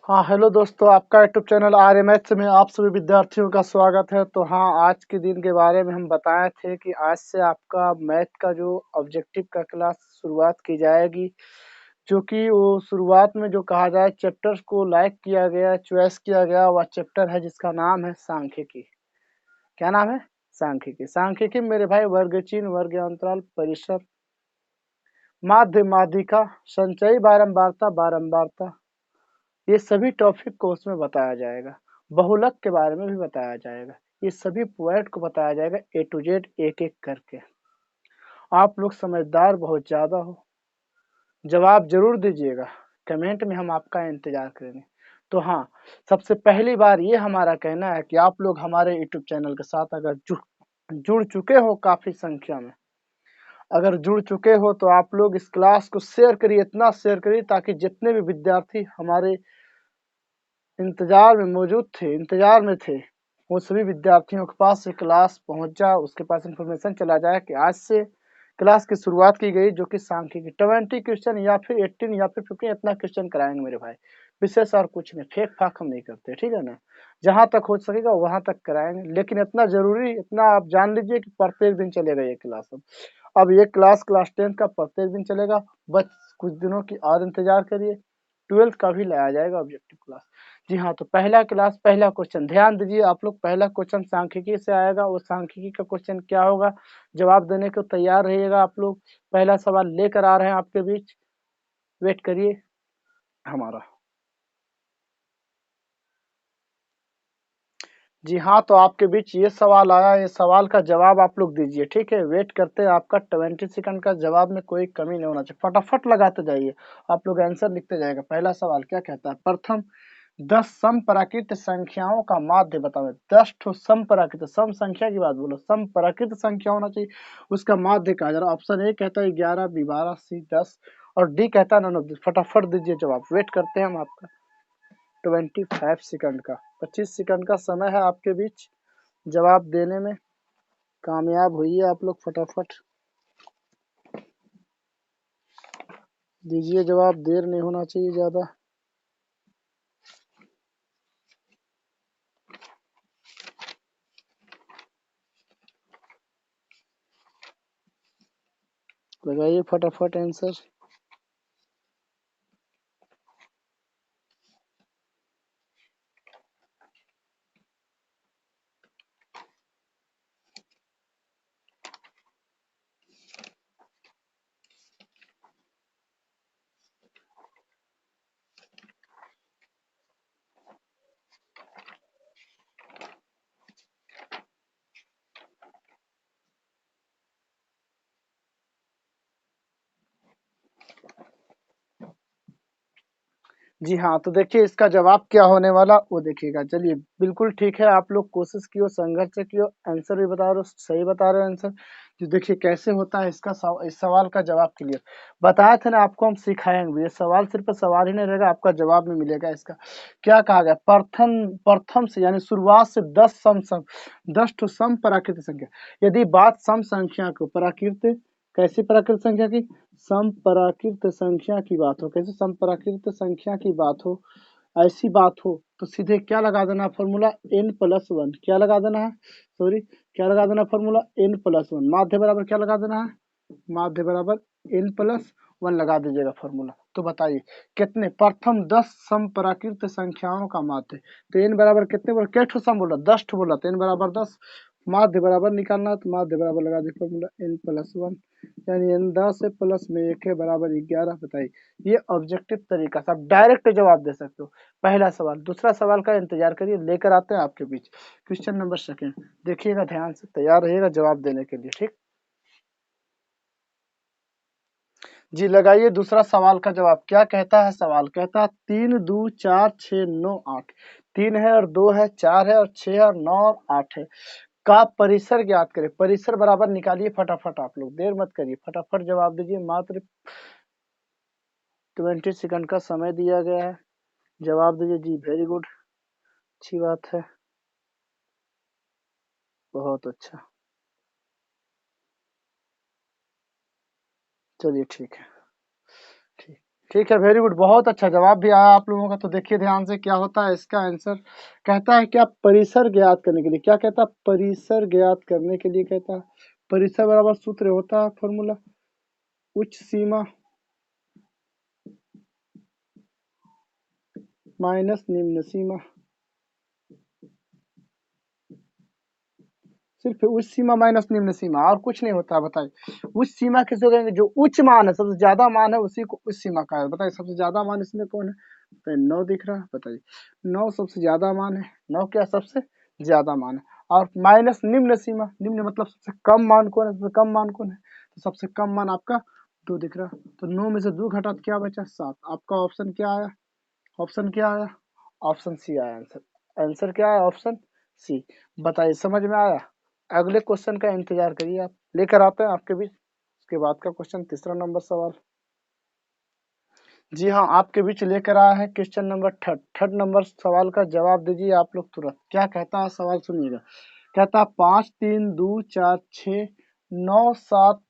हाँ, हेलो दोस्तों, आपका यूट्यूब चैनल आरएमएच में आप सभी विद्यार्थियों का स्वागत है। तो हाँ, आज के दिन के बारे में हम बताए थे कि आज से आपका मैथ का जो ऑब्जेक्टिव का क्लास शुरुआत की जाएगी, जो कि वो शुरुआत में जो कहा जाए चैप्टर्स को लाइक किया गया, चॉइस किया गया, वह चैप्टर है जिसका नाम है सांख्यिकी। क्या नाम है? सांख्यिकी। सांख्यिकी मेरे भाई वर्ग चिन्ह, वर्ग अंतराल, परिसर, माध्य, माध्यिका, संचयी बारंबारता, बारंबारता, ये सभी टॉपिक को उसमें बताया जाएगा। बहुलक के बारे में भी बताया जाएगा। ये सभी पॉइंट को बताया जाएगा ए टू जेड एक-एक करके। आप लोग समझदार बहुत ज़्यादा हो, जवाब ज़रूर दीजिएगा। कमेंट में हम आपका इंतज़ार करेंगे। तो हाँ, सबसे पहली बार ये हमारा कहना है कि आप लोग हमारे यूट्यूब चैनल के साथ अगर जुड़ चुके हो काफ़ी संख्या में, अगर जुड़ चुके हो तो आप लोग इस क्लास को शेयर करिए, इतना शेयर करिए ताकि जितने भी विद्यार्थी हमारे इंतजार में थे, वो सभी विद्यार्थियों के पास ये क्लास पहुंच जाए, उसके पास इन्फॉर्मेशन चला जाए कि आज से क्लास की शुरुआत की गई, जो कि सांख्यिकी 20 क्वेश्चन या फिर 18 या फिर 15 इतना क्वेश्चन कराएंगे मेरे भाई। विशेष और कुछ नहीं, फेक फाक हम नहीं करते, ठीक है ना। जहां तक हो सकेगा वहां तक कराएंगे, लेकिन इतना जरूरी, इतना आप जान लीजिए कि प्रत्येक दिन चलेगा ये क्लास। अब ये क्लास 10 का प्रत्येक दिन चलेगा। बस कुछ दिनों की और इंतजार करिए, 12th का भी लाया जाएगा ऑब्जेक्टिव क्लास। जी हाँ, तो पहला क्लास, पहला क्वेश्चन ध्यान दीजिए आप लोग। पहला क्वेश्चन सांख्यिकी से आएगा। वो सांख्यिकी का क्वेश्चन क्या होगा, जवाब देने को तैयार रहिएगा आप लोग। पहला सवाल लेकर आ रहे हैं आपके बीच, वेट करिए हमारा। जी हाँ, तो आपके बीच ये सवाल आया, ये सवाल का जवाब आप लोग दीजिए, ठीक है। वेट करते हैं आपका 20 सेकंड का। जवाब में कोई कमी नहीं होना चाहिए, फटाफट लगाते जाइए। आप लोग आंसर लिखते जाएगा। पहला सवाल क्या कहता है? प्रथम 10 समप्राकृत संख्याओं का माध्य बताओ। 10 ठो समप्राकृत, सम संख्या की बात बोलो, समप्राकृत संख्या होना चाहिए, उसका माध्य कहा जा रहा है। ऑप्शन ए कहता है 11, बी 12, सी 10 और डी कहता है नन ऑफ दिस। फटाफट दीजिए जवाब, वेट करते हैं हम आपका। 25 सेकंड का, 25 सेकंड का समय है आपके बीच जवाब देने में। कामयाब होइए आप लोग, फटाफट दीजिए जवाब, देर नहीं होना चाहिए ज़्यादा। लगाइए फटाफट आंसर। जी हाँ, तो देखिए इसका जवाब क्या होने वाला वो देखिएगा। चलिए, बिल्कुल ठीक है, आप लोग कोशिश किए, संघर्ष किए, आंसर भी बता रहे हो, सही बता रहे हो आंसर। तो देखिए कैसे होता है इसका इस सवाल का जवाब क्लियर बताया था ना आपको, हम सिखाएंगे। ये सवाल सिर्फ सवाल ही नहीं रहेगा, आपका जवाब भी मिलेगा इसका। क्या कहा गया? प्रथम प्रथम से यानी शुरुआत से 10 ठो सम प्राकृत संख्या। यदि बात सम संख्या को प्राकृत, कैसी प्राकृत संख्या की? समपराकृत संख्या की बात हो, कैसे समपराकृत संख्या की बात हो, ऐसी बात हो, तो सीधे क्या लगा देना फॉर्मूला? n+1। क्या लगा देना है? सॉरी, क्या लगा देना फॉर्मूला? n+1। माध्य बराबर क्या लगा देना है? माध्य बराबर n+1 लगा दीजिएगा फॉर्मूला। तो बताइए कितने? प्रथम 10 समपराकृत संख्याओं का माध्य। तो n बराबर कितने बोला? क्या ठो सम बोला? 10 ठो बोला, तो n बराबर 10। माध्य बराबर निकालना, तो माध्य बराबर लगा दी फॉर्मूला n+1, यानी n 10 है, प्लस में 1 है, बराबर 11। बताइए, ये ऑब्जेक्टिव तरीका से आप डायरेक्ट जवाब दे सकते हो। पहला सवाल। दूसरा सवाल का इंतजार करिए, लेकर आते हैं आपके बीच। क्वेश्चन नंबर सेकंड, देखिएगा ध्यान से, तैयार रहिएगा जवाब देने के लिए, ठीक। जी लगाइए दूसरा सवाल का जवाब। क्या कहता है सवाल? कहता है 3, 2, 4, 6, 9, 8। 3 है और 2 है, 4 है और 6 है और 9 और 8 है, का परिसर ज्ञात करें। परिसर बराबर निकालिए फटाफट, आप लोग देर मत करिए, फटाफट जवाब दीजिए। मात्र 20 सेकंड का समय दिया गया है, जवाब दीजिए। जी वेरी गुड, अच्छी बात है, बहुत अच्छा। चलिए ठीक है, ठीक ठीक है, वेरी गुड, बहुत अच्छा जवाब भी आया आप लोगों का। तो देखिए ध्यान से क्या होता है इसका आंसर। कहता है क्या, परिसर ज्ञात करने के लिए, क्या कहता है, परिसर ज्ञात करने के लिए कहता है, परिसर बराबर सूत्र होता है फॉर्मूला उच्च सीमा माइनस निम्न सीमा। सिर्फ उच्च सीमा माइनस निम्न सीमा, और कुछ नहीं होता। बताइए उच्च सीमा किसे कहेंगे, जो उच्च मान है, सबसे ज्यादा मान है उसी को उच्च सीमा का है। बताइए सबसे ज्यादा मान इसमें कौन है, तो 9 दिख रहा है। बताइए 9 सबसे ज्यादा मान है, 9 क्या सबसे ज्यादा मान है। और माइनस निम्न सीमा, निम्न मतलब सबसे कम मान कौन है, सबसे कम मान कौन है, तो सबसे कम मान आपका 2 दिख रहा है। तो 9 में से 2 घटा तो क्या बचा, 7। आपका ऑप्शन क्या आया, ऑप्शन क्या आया, ऑप्शन सी आया आंसर। आंसर क्या है, ऑप्शन सी। बताइए समझ में आया। अगले क्वेश्चन का इंतजार करिए, आप लेकर आते हैं आपके बीच। उसके बाद का क्वेश्चन, तीसरा नंबर सवाल। जी हाँ, आपके बीच लेकर आया है क्वेश्चन नंबर थर्ड नंबर सवाल का जवाब दीजिए आप लोग तुरंत। क्या कहता है सवाल, सुनिएगा। कहता है 5 3 2 4 6 9 7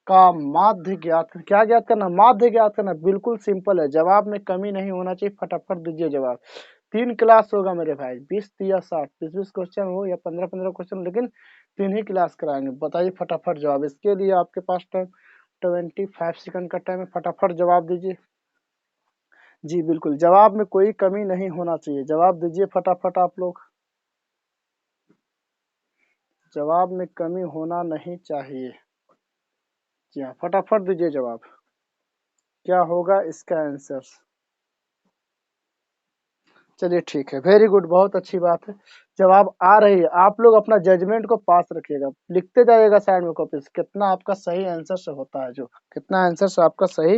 का माध्य ज्ञात करना। क्या ज्ञात करना, माध्य ज्ञात करना। बिल्कुल सिंपल है, जवाब में कमी नहीं होना चाहिए, फटाफट दीजिए जवाब। 3 क्लास होगा मेरे भाई, 20 या 60, 20 क्वेश्चन हो या 15 क्वेश्चन, लेकिन 3 ही क्लास कराएंगे। बताइए फटाफट जवाब। इसके लिए आपके पास टाइम 25 सेकंड का टाइम है, फटाफट जवाब दीजिए। जी बिल्कुल, जवाब में कोई कमी नहीं होना चाहिए, जवाब दीजिए फटाफट आप लोग। जवाब में कमी होना नहीं चाहिए। जी हाँ, फटाफट दीजिए जवाब। क्या होगा इसका आंसर। चलिए ठीक है, वेरी गुड, बहुत अच्छी बात है। जवाब आ रही है, आप लोग अपना जजमेंट को पास रखिएगा, लिखते जाइएगा साइड में कॉपी से, कितना आपका सही आंसर से होता है, जो कितना आंसर से आपका सही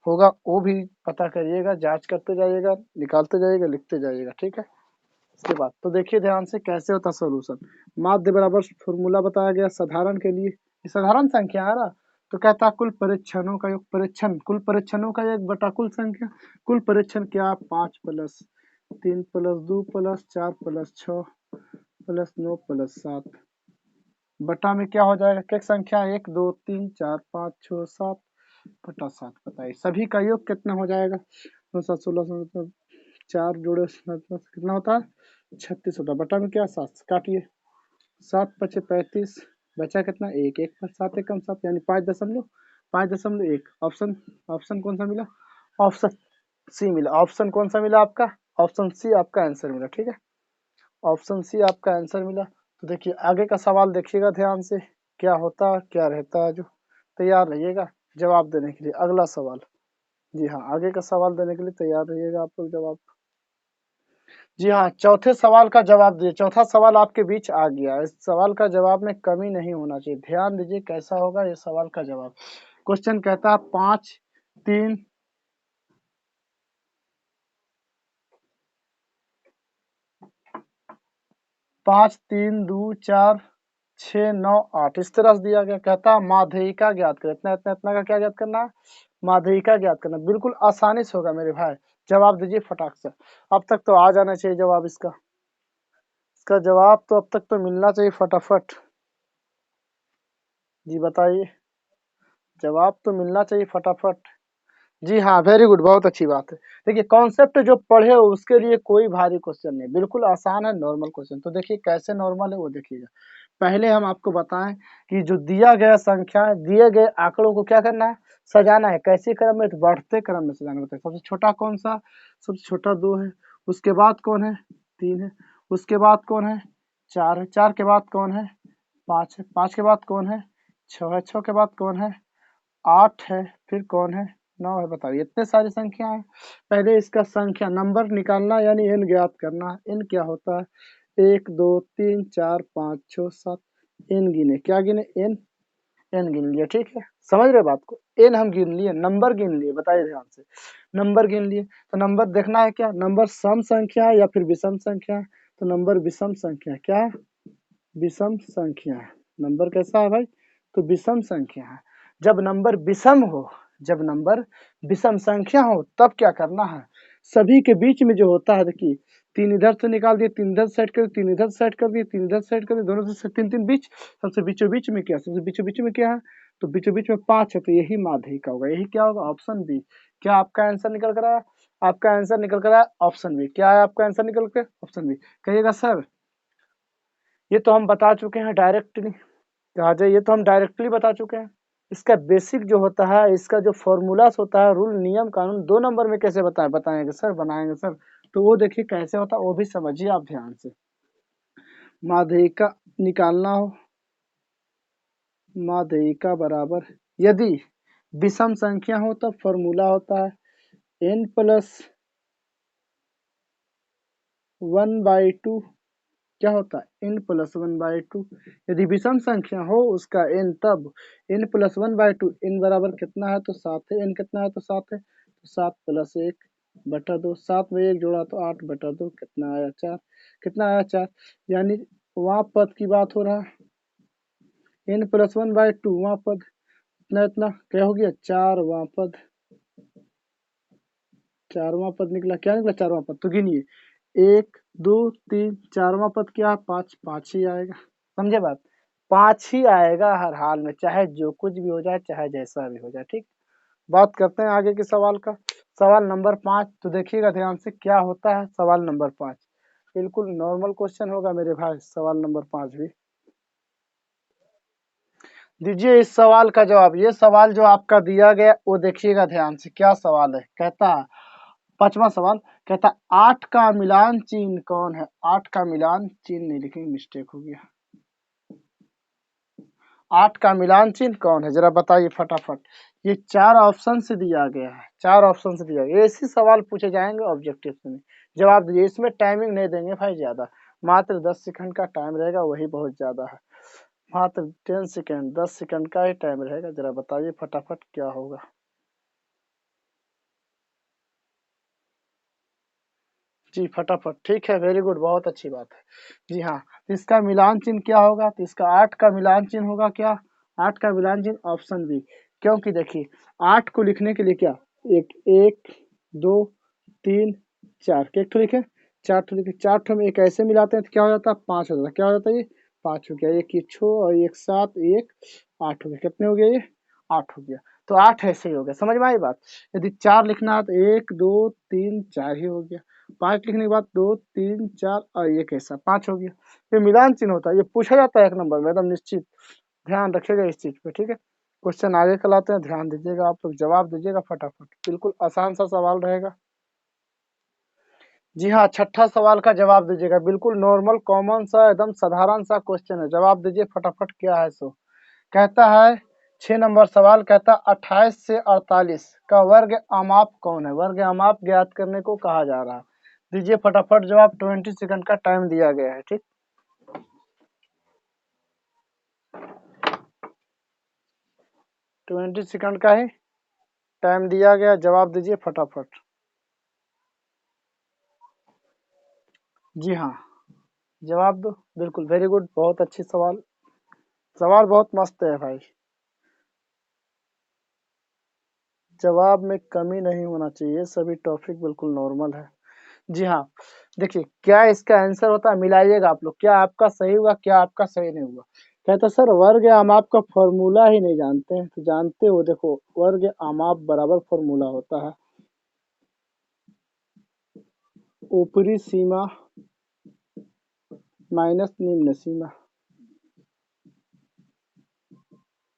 होगा वो भी पता करिएगा, जांच करते जाइएगा, निकालते जाइएगा, लिखते जाइएगा, ठीक है। इसके बाद तो देखिए ध्यान से कैसे होता सोल्यूशन। माध्य बराबर फॉर्मूला बताया गया साधारण के लिए, ये साधारण संख्या है ना, तो कहता है कुल परीक्षणों का योग, परीक्षण कुल परीक्षणों का योग बटा कुल संख्या। कुल परीक्षण क्या, 5 plus 3 plus 2 plus 4 plus 6 plus 9 plus 7 बटा में क्या हो जाएगा, क्या संख्या, 1 2 3 4 5 6 7 बटा 7। बताइए सभी का योग कितना हो जाएगा, 9 7 16 4 जोड़े कितना होता है, 36 होता है। बटा में क्या, 7 काटिए, 7 पचे 35, बचा कितना, 1 1 पर 7 एकम 7, यानी 5.1। ऑप्शन ऑप्शन कौन सा मिला, ऑप्शन सी मिला। ऑप्शन कौन सा मिला आपका, ऑप्शन सी आपका आंसर मिला, ठीक है। ऑप्शन सी आपका आंसर मिला। तो देखिए आगे का सवाल देखिएगा ध्यान से, क्या होता है क्या रहता है, जो तैयार रहिएगा जवाब देने के लिए। अगला सवाल, जी हाँ, आगे का सवाल देने के लिए तैयार रहिएगा आप लोग जवाब। जी हाँ, चौथे सवाल का जवाब दिए, चौथा सवाल आपके बीच आ गया। इस सवाल का जवाब में कमी नहीं होना चाहिए, ध्यान दीजिए कैसा होगा ये सवाल का जवाब। क्वेश्चन कहता है 5 3 5 3 2 4 6 9 8 इस तरह से दिया गया। कहता है माध्यिका ज्ञात कर, इतना इतना इतना का क्या ज्ञात करना है, माध्यिका ज्ञात करना। बिल्कुल आसानी से होगा मेरे भाई, जवाब दीजिए फटाक से। अब तक तो आ जाना चाहिए जवाब इसका, इसका जवाब तो अब तक तो मिलना चाहिए फटाफट। जी बताइए, जवाब तो मिलना चाहिए फटाफट। जी हाँ, वेरी गुड, बहुत अच्छी बात है। देखिए कॉन्सेप्ट जो पढ़े हो उसके लिए कोई भारी क्वेश्चन नहीं, बिल्कुल आसान है, नॉर्मल क्वेश्चन। तो देखिए कैसे नॉर्मल है वो देखिएगा। पहले हम आपको बताएं कि जो दिया गया संख्या, दिए गए आंकड़ों को क्या करना है, सजाना है। कैसे क्रम में, तो बढ़ते क्रम में सजाना होता है। सबसे छोटा कौन सा, सबसे छोटा 2 है। उसके बाद कौन है, 3 है। उसके बाद कौन है, 4 है। 4 के बाद कौन है, 5 है। 5 के बाद कौन है, 6 है। 6 के बाद कौन है, 8 है। फिर कौन है, 9 है। बताइए इतने सारी संख्या है। पहले इसका संख्या नंबर निकालना, यानी एन ज्ञात करना। एन क्या होता है, 1 2 3 4 5 6 7। एन गिने, क्या गिने, एन, एन गिन लिया, ठीक है। समझ रहे बात को, एन हम गिन लिए, नंबर गिन लिए। बताइए ध्यान से, नंबर गिन लिए। तो नंबर देखना है क्या, नंबर सम संख्या है या फिर विषम संख्या है। तो नंबर विषम संख्या है, क्या है, विषम संख्या है। नंबर कैसा है भाई, तो विषम संख्या है। जब नंबर विषम हो, जब नंबर विषम संख्या हो, तब क्या करना है, सभी के बीच में जो होता है, देखिए 3 इधर से निकाल दिए, 3 इधर सेट कर दिए, 3 इधर सेट कर दिए, 3 इधर सेट कर दिए, दोनों से 3 3 बीच, सबसे बीचों बीच में क्या, सबसे बीचों बीच में क्या है, तो बीचों बीच में 5 है, तो यही माध्यिका का होगा। यही क्या होगा? Option B. क्या आपका आंसर निकल कर आया? आपका आंसर निकल कर आया ऑप्शन बी। क्या है आपका आंसर निकल के? Option B. कहिएगा सर ये तो हम बता चुके हैं डायरेक्टली। कहा जाए ये तो हम डायरेक्टली बता चुके हैं। इसका बेसिक जो होता है, इसका जो फॉर्मूलास होता है, रूल नियम कानून 2 नंबर में कैसे बताएंगे सर, बनाएंगे सर। तो वो देखिए कैसे होता है, वो भी समझिए आप ध्यान से। माध्यिका निकालना हो, माध्यिका बराबर, यदि विषम संख्या हो तो फॉर्मूला होता है n प्लस 1/2। क्या होता है? n plus 1/2। यदि विषम संख्या हो उसका n, तब n प्लस 1/2। n बराबर कितना है? तो 7 है। n कितना है? तो 7 है। तो 7 प्लस 1/2। 7 में 1 जोड़ा तो 8/2। कितना आया? 4। कितना आया? 4। यानी वहाँ पद की बात हो रहा है, n प्लस 1/2 वहाँ पद इतना इतना क्या हो गया? 4वां पद। 4वां पद निकला। क्या निकला? 4वां पद। तो गिनिए, 1 2 3 4वां पद क्या? 5। 5 ही आएगा। समझे बात? 5 ही आएगा हर हाल में, चाहे जो कुछ भी हो जाए, चाहे जैसा भी हो जाए। ठीक। बात करते हैं आगे के सवाल का। सवाल नंबर 5, तो देखिएगा ध्यान से क्या होता है सवाल नंबर 5। बिल्कुल नॉर्मल क्वेश्चन होगा मेरे भाई, सवाल नंबर 5 भी। दीजिए इस सवाल का जवाब। ये सवाल जो आपका दिया गया वो देखिएगा ध्यान से, क्या सवाल है। कहता है 5वां सवाल, कहता 8 का मिलान चिन्ह कौन है? 8 का मिलान चिन्ह नहीं लिखेंगे, मिस्टेक हो गया। 8 का मिलान चिन्ह कौन है? जरा बताइए फटाफट। ये 4 ऑप्शन से दिया गया है, 4 ऑप्शन से दिया गया। ऐसे सवाल पूछे जाएंगे ऑब्जेक्टिव में। जवाब दीजिए। इसमें टाइमिंग नहीं देंगे भाई ज्यादा, मात्र 10 सेकंड का टाइम रहेगा, वही बहुत ज्यादा है। मात्र 10 सेकंड, 10 सेकंड का ही टाइम रहेगा। जरा बताइए फटाफट क्या होगा। जी फटाफट। ठीक है, वेरी गुड, बहुत अच्छी बात है। जी हाँ, तो इसका मिलान चिन्ह क्या होगा? तो इसका 8 का मिलान चिन्ह होगा क्या? 8 का मिलान चिन्ह ऑप्शन बी। क्योंकि देखिए 8 को लिखने के लिए क्या, एक एक दो तीन चार, एक ठो लिखे, 4 ठो लिखे, 4 ठो में एक ऐसे मिलाते हैं तो क्या हो जाता है? 5 हो जाता है। क्या हो जाता है? ये 5 हो गया। एक ये 6 और एक 7, एक 8 हो गया। कितने हो गया? ये 8 हो गया। तो 8 ऐसे ही हो गया। समझ में आई बात? यदि 4 लिखना है तो 1 2 3 4 ही हो गया। 5 लिखने के बाद 2 3 4 और एक ऐसा 5 हो गया। ये मिलान चिन्ह होता है, ये पूछा जाता है 1 नंबर में, एकदम निश्चित। ध्यान रखिएगा इस चीज पे। ठीक है, क्वेश्चन आगे चलाते हैं, ध्यान दीजिएगा आप लोग, जवाब दीजिएगा फटाफट। बिल्कुल आसान सा सवाल रहेगा। जी हाँ, छठा सवाल का जवाब दीजिएगा। बिल्कुल नॉर्मल कॉमन सा एकदम साधारण सा क्वेश्चन है। जवाब दीजिए फटाफट क्या है सो। कहता है 6 नंबर सवाल, कहता 28 से 48 का वर्ग अमाप कौन है? वर्ग अमाप ज्ञात करने को कहा जा रहा है। दीजिए फटाफट जवाब। 20 सेकंड का टाइम दिया गया है। ठीक, 20 सेकंड का ही टाइम दिया गया। जवाब दीजिए फटाफट। जी हाँ, जवाब दो। बिल्कुल वेरी गुड, बहुत अच्छी सवाल। सवाल बहुत मस्त है भाई। जवाब में कमी नहीं होना चाहिए, सभी टॉपिक बिल्कुल नॉर्मल है। जी हाँ, देखिए क्या इसका आंसर होता है, मिलाइएगा आप लोग। क्या आपका सही हुआ, क्या आपका सही नहीं हुआ? कहते सर वर्ग आमाप का फॉर्मूला ही नहीं जानते हैं। तो जानते हो, देखो वर्ग आमाप बराबर फॉर्मूला होता है ऊपरी सीमा माइनस निम्न सीमा।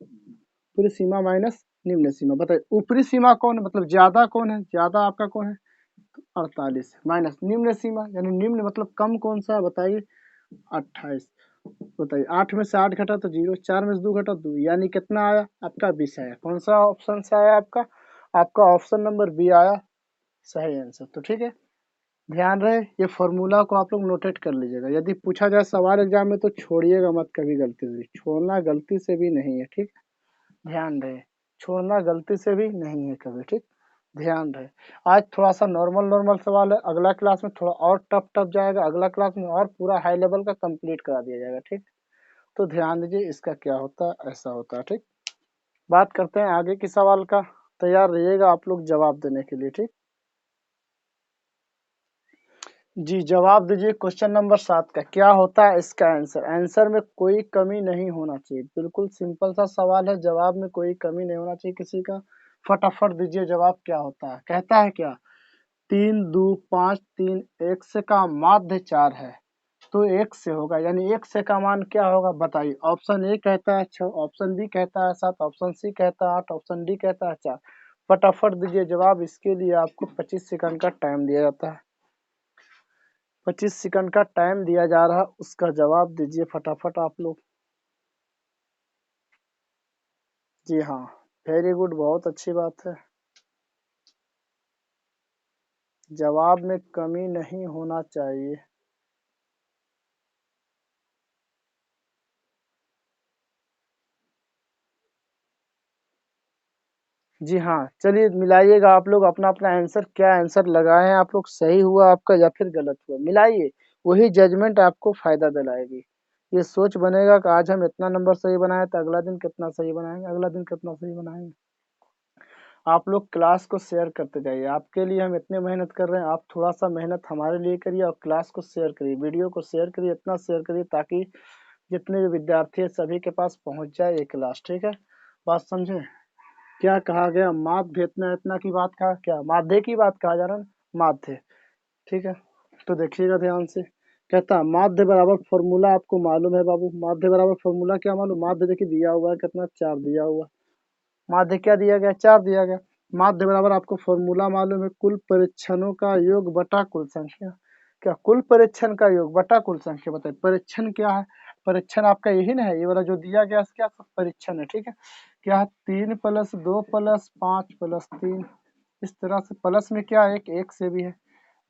ऊपरी सीमा माइनस निम्न सीमा। बताइए ऊपरी सीमा कौन है, मतलब ज्यादा कौन है? ज्यादा आपका कौन है? 48 माइनस निम्न सीमा, यानी निम्न मतलब कम कौन सा है? बताइए 28। बताइए 8 में से 8 घटा तो 0, 4 में से 2 घटा 2, यानी कितना आया आपका? 20 आया। कौन सा ऑप्शन से आया आपका? आपका ऑप्शन नंबर बी आया सही आंसर। तो ठीक है, ध्यान रहे ये फॉर्मूला को आप लोग नोटेट कर लीजिएगा। यदि पूछा जाए सवाल एग्जाम में तो छोड़िएगा मत कभी, गलती से छोड़ना गलती से भी नहीं है। ठीक, ध्यान रहे, छोड़ना गलती से भी नहीं है कभी। ठीक, ध्यान रहे। आज थोड़ा सा नॉर्मल नॉर्मल सवाल है, अगला क्लास में थोड़ा और टफ टफ जाएगा, अगला क्लास में और पूरा हाई लेवल का कंप्लीट करा दिया जाएगा। ठीक, तो ध्यान दीजिए इसका क्या होता है, ऐसा होता है। ठीक, बात करते हैं आगे की सवाल का। तैयार रहिएगा आप लोग जवाब देने के लिए। ठीक, जी जवाब दीजिए क्वेश्चन नंबर 7 का क्या होता है इसका आंसर। आंसर में कोई कमी नहीं होना चाहिए, बिल्कुल सिंपल सा सवाल है, जवाब में कोई कमी नहीं होना चाहिए किसी का। फटाफट दीजिए जवाब क्या होता है। कहता है क्या, 3 2 5 3 एक से का माध्य 4 है तो एक से होगा, यानी एक से का मान क्या होगा बताइए। ऑप्शन ए कहता है 6, ऑप्शन बी कहता है 7, ऑप्शन सी कहता है 8, ऑप्शन डी कहता है 4। फटाफट दीजिए जवाब। इसके लिए आपको 25 सेकंड का टाइम दिया जाता है। 25 सेकंड का टाइम दिया जा रहा है, उसका जवाब दीजिए फटाफट आप लोग। जी हाँ, वेरी गुड, बहुत अच्छी बात है। जवाब में कमी नहीं होना चाहिए। जी हाँ, चलिए मिलाइएगा आप लोग अपना अपना आंसर, क्या आंसर लगाए हैं आप लोग, सही हुआ आपका या फिर गलत हुआ, मिलाइए। वही जजमेंट आपको फायदा दिलाएगी। ये सोच बनेगा कि आज हम इतना नंबर सही बनाए तो अगला दिन कितना सही बनाएंगे, अगला दिन कितना सही बनाएंगे। आप लोग क्लास को शेयर करते जाइए, आपके लिए हम इतने मेहनत कर रहे हैं, आप थोड़ा सा मेहनत हमारे लिए करिए और क्लास को शेयर करिए, वीडियो को शेयर करिए, इतना शेयर करिए ताकि जितने भी विद्यार्थी है सभी के पास पहुंच जाए ये क्लास। ठीक है, बात समझे। क्या कहा गया, माध्य इतना इतना की बात कहा, क्या माध्य की बात कहा जा रहा है ना, माध्य। ठीक है, तो देखिएगा ध्यान से। कहता माध्य बराबर फॉर्मूला आपको मालूम है बाबू, माध्य बराबर फॉर्मूला क्या मालूम, माध्य देखिए दिया हुआ है कितना, 4 दिया हुआ। माध्य क्या दिया गया, 4 दिया गया। माध्य बराबर आपको फॉर्मूला मालूम है, कुल परीक्षणों का योग बटा कुल संख्या। क्या, कुल परीक्षण का योग बटा कुल संख्या, बताइए परीक्षण क्या है। परीक्षण आपका यही ना है, ये वाला जो दिया गया क्या सब परीक्षण है। ठीक है, क्या है, 3 + 2 + 5 + 3, इस तरह से प्लस में क्या है, एक से भी है,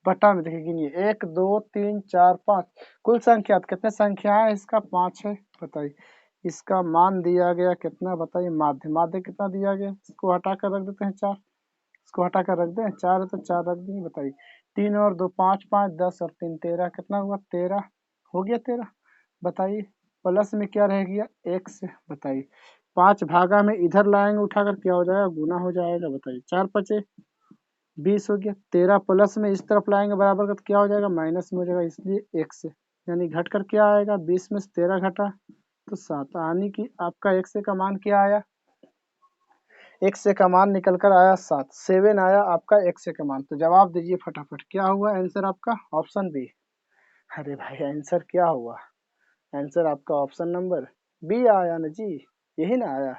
बटा में देखिए गिनिए 1 2 3 4 5, कुल संख्या तो कितने संख्या है इसका 5 है, बताइए। इसका मान दिया गया कितना बताइए, माध्य, माध्य कितना दिया गया, इसको हटा कर रख देते हैं 4, इसको हटा कर रख दें 4 है तो 4 रख देंगे, बताइए। 3 और 2 5, 5 10 और 3 13, कितना हुआ 13, हो गया 13, बताइए। प्लस में क्या रह गया, एक से, बताइए। 5 भागा में इधर लाएंगे उठाकर क्या हो जाएगा, गुना हो जाएगा, बताइए। 4 × 5 = 20 हो गया, 13 प्लस में इस तरफ लाएंगे बराबर का तो क्या हो जाएगा, माइनस में हो जाएगा, इसलिए एक से, यानी घट कर क्या आएगा, 20 में से 13 घटा तो 7, यानी कि आपका एक से का मान क्या आया, एक से का मान निकल कर आया 7, 7 आया आपका एक से का मान। तो जवाब दीजिए फटाफट, क्या हुआ आंसर आपका, ऑप्शन बी। अरे भाई आंसर क्या हुआ, आंसर आपका ऑप्शन नंबर बी आया ना जी, यही ना आया।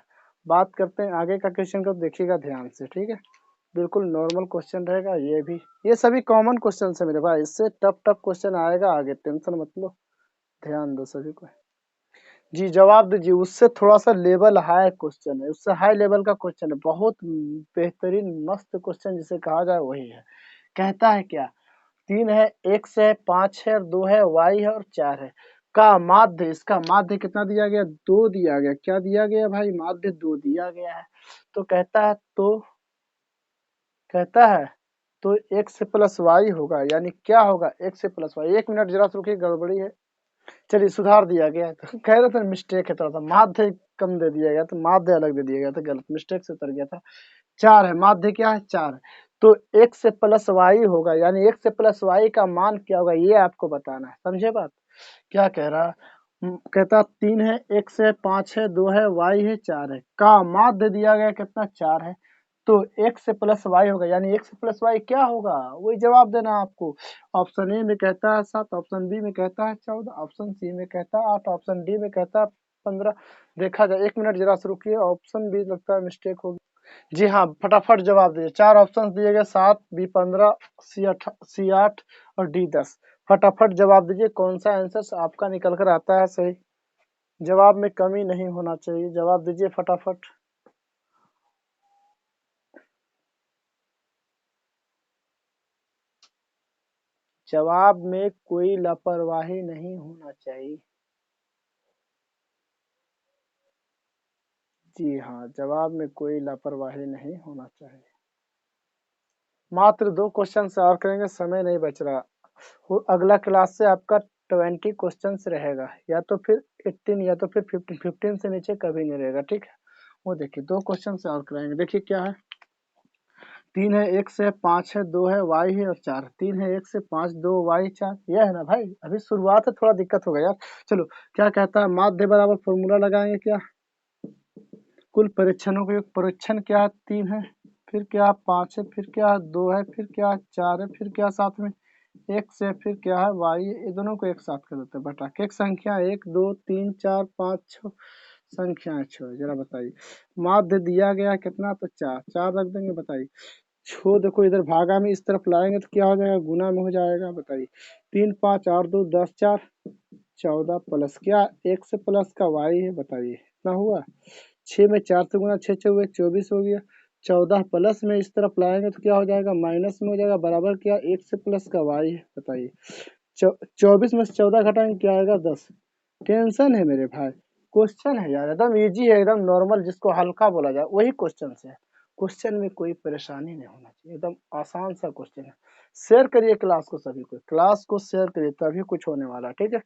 बात करते हैं आगे का क्वेश्चन को, देखिएगा ध्यान से। ठीक है, बिल्कुल नॉर्मल क्वेश्चन रहेगा ये भी, ये सभी कॉमन क्वेश्चन है मेरे भाई, इससे टफ टफ क्वेश्चन आएगा आगे, टेंशन मत लो, ध्यान दो सभी को। जी जवाब दीजिए, उससे थोड़ा सा लेवल हाई क्वेश्चन है, उससे हाई लेवल का क्वेश्चन है, बहुत बेहतरीन मस्त क्वेश्चन जिसे कहा जाए वही है। कहता है क्या, 3 है, एक से है, 5 है, 2 है, वाई है और 4 है का माध्य, इसका माध्य कितना दिया गया, 2 दिया गया। क्या दिया गया भाई, माध्य 2 दिया गया है। तो कहता है, तो कहता है तो x से प्लस वाई होगा, यानी क्या होगा, x से प्लस वाई। 1 मिनट जरा रुकिए, गड़बड़ी है। चलिए सुधार दिया गया है, तो कह रहे थे मिस्टेक है थोड़ा सा, माध्य कम दे दिया गया, तो माध्य अलग दे दिया गया था, गलत मिस्टेक से उतर गया था। 4 है, माध्य क्या है, 4 है। तो x से प्लस वाई होगा, यानी x से प्लस वाई का मान क्या होगा, ये आपको बताना है, समझे बात। क्या कह रहा, कहता 3 है, एक से 5 है, 2 है, वाई है, 4 है का माध्य दिया गया कितना, 4 है। तो x से प्लस वाई होगा, यानी x से प्लस वाई क्या होगा, वही जवाब देना है आपको। ऑप्शन ए में कहता है 7, ऑप्शन बी में कहता है 14, ऑप्शन सी में कहता है 8, ऑप्शन डी में कहता है 15। देखा जाए, 1 मिनट जरा से रुकिए, ऑप्शन बी लगता है मिस्टेक होगी। जी हाँ, फटाफट जवाब दीजिए, 4 ऑप्शन दिए गए, 7, बी 15, सी 8 और डी 10। फटाफट जवाब दीजिए, कौन सा आंसर आपका निकल कर आता है सही। जवाब में कमी नहीं होना चाहिए, जवाब दीजिए फटाफट। जवाब में कोई लापरवाही नहीं होना चाहिए। जी हाँ, जवाब में कोई लापरवाही नहीं होना चाहिए। मात्र 2 क्वेश्चन से और करेंगे, समय नहीं बच रहा। अगला क्लास से आपका 20 क्वेश्चंस रहेगा, या तो फिर 18 या तो फिर 15, 15 से नीचे कभी नहीं रहेगा। ठीक है, वो देखिए 2 क्वेश्चन से और कराएंगे, देखिए क्या है। 3 है, x है, 5 है, 2 है, y है और 4। 3 है, x है, 5, 2 y 4, यह है ना भाई। अभी शुरुआत है, थोड़ा दिक्कत होगा यार। चलो क्या कहता है, माध्य बराबर फॉर्मूला लगाएंगे क्या, कुल परीक्षणों का योग, परीक्षण क्या है 3 है, फिर क्या 5 है, फिर क्या 2 है, फिर क्या 4 है, फिर क्या साथ में x है, फिर क्या है y है। ये दोनों को एक साथ कर देते हैं बटा के, एक संख्या 1 2 3 4 5 6 संख्याएं 6, जरा बताइए माध्य दिया गया कितना, तो 4, 4 रख देंगे। बताइए छो देखो इधर भागा में इस तरफ लाएंगे तो क्या हो जाएगा, गुना में हो जाएगा। बताइए 3 5 8 2 10 4 14 प्लस क्या एक से प्लस का y है। बताइए कितना हुआ, 6 में 4 से गुना, 6 6 हुए 24 हो गया। 14 प्लस में इस तरफ लाएंगे तो क्या हो जाएगा, माइनस में हो जाएगा, बराबर क्या एक से प्लस का y है। बताइए 24 में से 14 घटाएंगे क्या आएगा 10। टेंशन है मेरे भाई, क्वेश्चन है यार, एकदम इजी है, एकदम नॉर्मल, जिसको हल्का बोला जाए वही क्वेश्चन है। क्वेश्चन में कोई परेशानी नहीं होना चाहिए, एकदम आसान सा क्वेश्चन है। शेयर करिए क्लास को, सभी को क्लास को शेयर करिए, तभी कुछ होने वाला है। ठीक है,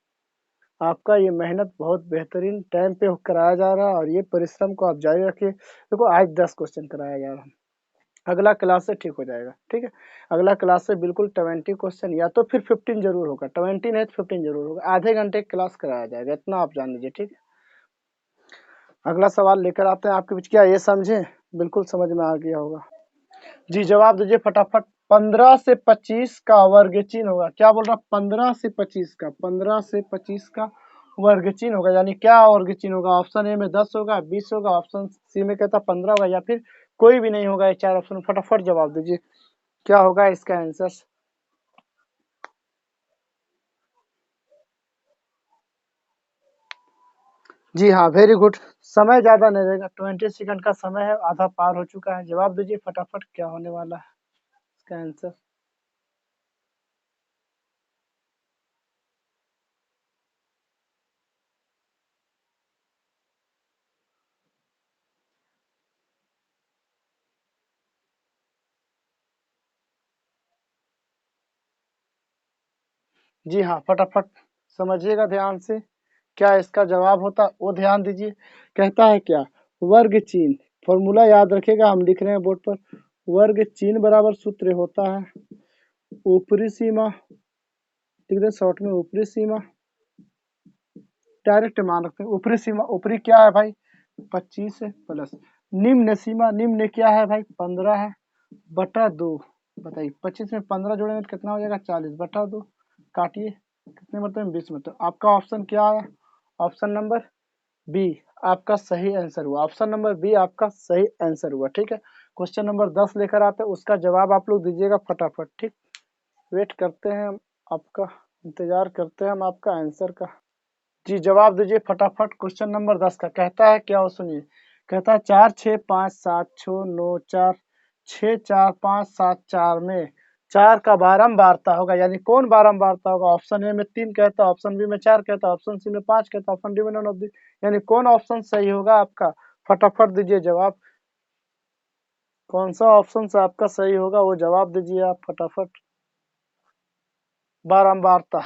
आपका ये मेहनत बहुत बेहतरीन टाइम पे कराया जा रहा है और ये परिश्रम को आप जारी रखिए। देखो आज 10 क्वेश्चन कराया जा रहा है, अगला क्लास से ठीक हो जाएगा। ठीक है, अगला क्लास से बिल्कुल 20 क्वेश्चन या तो फिर 15 जरूर होगा, 20 नहीं तो 15 जरूर होगा, आधे घंटे की क्लास कराया जाएगा, इतना आप जान लीजिए। ठीक है, अगला सवाल लेकर आते हैं आपके बीच, क्या ये समझे, बिल्कुल समझ में आ गया होगा। जी जवाब दीजिए फटाफट। 15 से 25 का वर्ग चिन्ह होगा, क्या बोल रहा, 15 से 25 का, 15 से 25 का वर्ग चिन्ह होगा, यानी क्या वर्ग चिन्ह होगा, ऑप्शन ए में 10 होगा, 20 होगा, ऑप्शन सी में कहता 15 होगा, या फिर कोई भी नहीं होगा। ये चार ऑप्शन, फटाफट जवाब दीजिए क्या होगा इसका आंसर। जी हाँ, वेरी गुड। समय ज्यादा नहीं रहेगा, 20 सेकंड का समय है, आधा पार हो चुका है। जवाब दीजिए फटाफट क्या होने वाला है इसका आंसर। जी हाँ, फटाफट समझिएगा ध्यान से, क्या इसका जवाब होता वो ध्यान दीजिए। कहता है क्या, वर्ग चिन्ह, फॉर्मूला याद रखेगा, हम लिख रहे हैं बोर्ड पर। वर्ग चिन्ह बराबर सूत्र होता है ऊपरी सीमा, लिख दे शॉर्ट में, ऊपरी सीमा, डायरेक्ट मान रखते हैं ऊपरी सीमा, ऊपरी क्या है भाई 25 है, प्लस निम्न सीमा, निम्न क्या है भाई 15 है, बटा 2। बताइए 25 में 15 जोड़ेंगे तो कितना हो जाएगा 40, बटा 2, काटिए कितने मतलब 20 मतलब। आपका ऑप्शन क्या आया, ऑप्शन नंबर बी आपका सही आंसर हुआ, ऑप्शन नंबर बी आपका सही आंसर हुआ। ठीक है, क्वेश्चन नंबर 10 लेकर आते हैं, उसका जवाब आप लोग दीजिएगा फटाफट। ठीक, वेट करते हैं हम आपका, इंतजार करते हैं हम आपका आंसर का। जी जवाब दीजिए फटाफट, क्वेश्चन नंबर 10 का कहता है क्या, वो सुनिए। कहता है 4 6 5 7 6 9 4 6 4 5 7 4 में 4 का बारंबारता होगा, यानी कौन बारंबारता होगा। ऑप्शन ए में 3 कहता, ऑप्शन बी में 4 कहता, ऑप्शन सी में 5 कहता, ऑप्शन डी में नॉन ऑफ दी, यानी कौन ऑप्शन सही होगा आपका। फटाफट दीजिए जवाब, कौन सा ऑप्शन से आपका सही होगा वो जवाब दीजिए आप फटाफट। बारंबारता,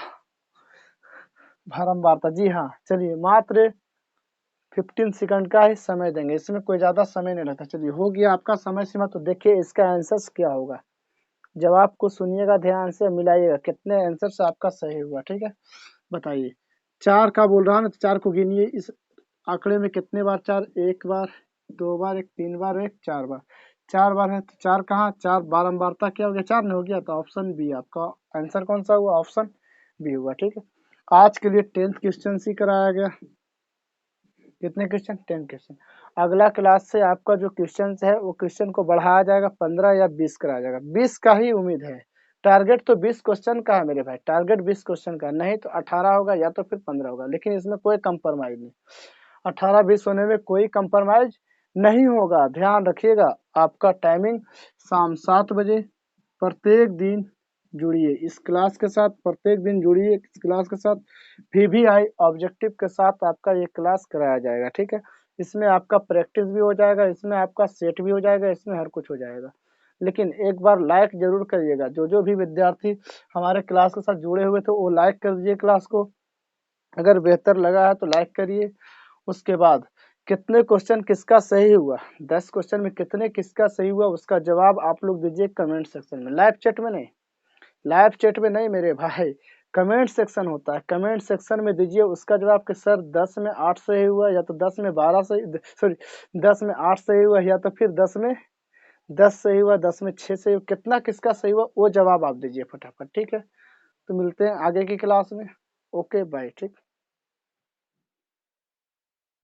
बारंबारता, जी हाँ। चलिए मात्र 15 सेकंड का ही समय देंगे, इसमें कोई ज्यादा समय नहीं लगता। चलिए हो गया आपका समय सीमा, तो देखिए इसका आंसर क्या होगा। जवाब को सुनिएगा ध्यान से, मिलाइएगा कितने आंसर से आपका सही हुआ। ठीक है, बताइए 4 का बोल रहा है ना, तो 4 को गिनिए, इस आंकड़े में कितने बार 4, एक बार, दो बार, एक 3 बार, एक 4 बार, 4 बार है तो 4 कहाँ, 4 बारंबारता क्या हो गया 4 नहीं हो गया, तो ऑप्शन बी आपका आंसर कौन सा हुआ, ऑप्शन बी हुआ। ठीक है, आज के लिए 10th क्वेश्चन ही कराया गया। कितने क्वेश्चन, 10 क्वेश्चन। अगला क्लास से आपका जो क्वेश्चन है वो क्वेश्चन को बढ़ाया जाएगा, 15 या 20 कराया जाएगा, 20 का ही उम्मीद है। टारगेट तो 20 क्वेश्चन का है मेरे भाई, टारगेट 20 क्वेश्चन का, नहीं तो 18 होगा या तो फिर 15 होगा, लेकिन इसमें कोई कंप्रोमाइज नहीं। 18 20 होने में कोई कंप्रोमाइज नहीं होगा, ध्यान रखिएगा। आपका टाइमिंग शाम 7 बजे, प्रत्येक दिन जुड़िए इस क्लास के साथ, प्रत्येक दिन जुड़िए इस क्लास के साथ। VVI ऑब्जेक्टिव के साथ आपका ये क्लास कराया जाएगा। ठीक है, इसमें आपका प्रैक्टिस भी हो जाएगा, इसमें आपका सेट भी हो जाएगा, इसमें हर कुछ हो जाएगा। लेकिन एक बार लाइक जरूर करिएगा, जो जो भी विद्यार्थी हमारे क्लास के साथ जुड़े हुए थे वो लाइक कर दीजिए क्लास को, अगर बेहतर लगा है तो लाइक करिए। उसके बाद कितने क्वेश्चन किसका सही हुआ, 10 क्वेश्चन में कितने किसका सही हुआ, उसका जवाब आप लोग दीजिए कमेंट सेक्शन में, लाइव चैट में नहीं। लाइव चैट में नहीं मेरे भाई, कमेंट सेक्शन होता है, कमेंट सेक्शन में दीजिए उसका जवाब कि सर 10 में 8 सही हुआ, या तो 10 में 12 सही, सॉरी 10 में 8 सही हुआ, या तो फिर 10 में 10 सही हुआ, 10 में 6 सही हुआ, कितना किसका सही हुआ वो जवाब आप दीजिए फटाफट, ठीक है। तो मिलते हैं आगे की क्लास में। ओके बाय, ठीक।